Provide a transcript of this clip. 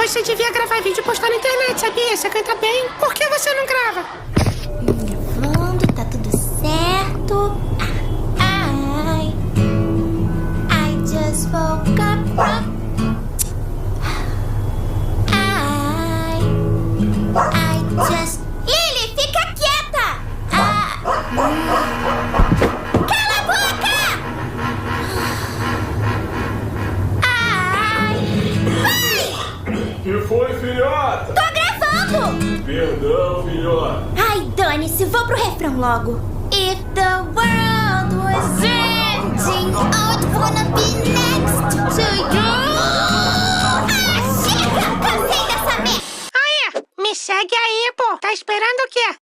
Você devia gravar vídeo e postar na internet, sabia? Você canta bem. Por que você não grava? Gravando, tá tudo certo. Ai, I just woke up. I just... Lily, fica quieta! Cala a boca! Vai! Que foi, filhota? Tô gravando! Perdão, filhota. Ai, dane-se, vou pro refrão logo. If the world was ending, I would wanna be next to you. Chega! Cansei dessa merda! Me segue aí, pô. Tá esperando o quê?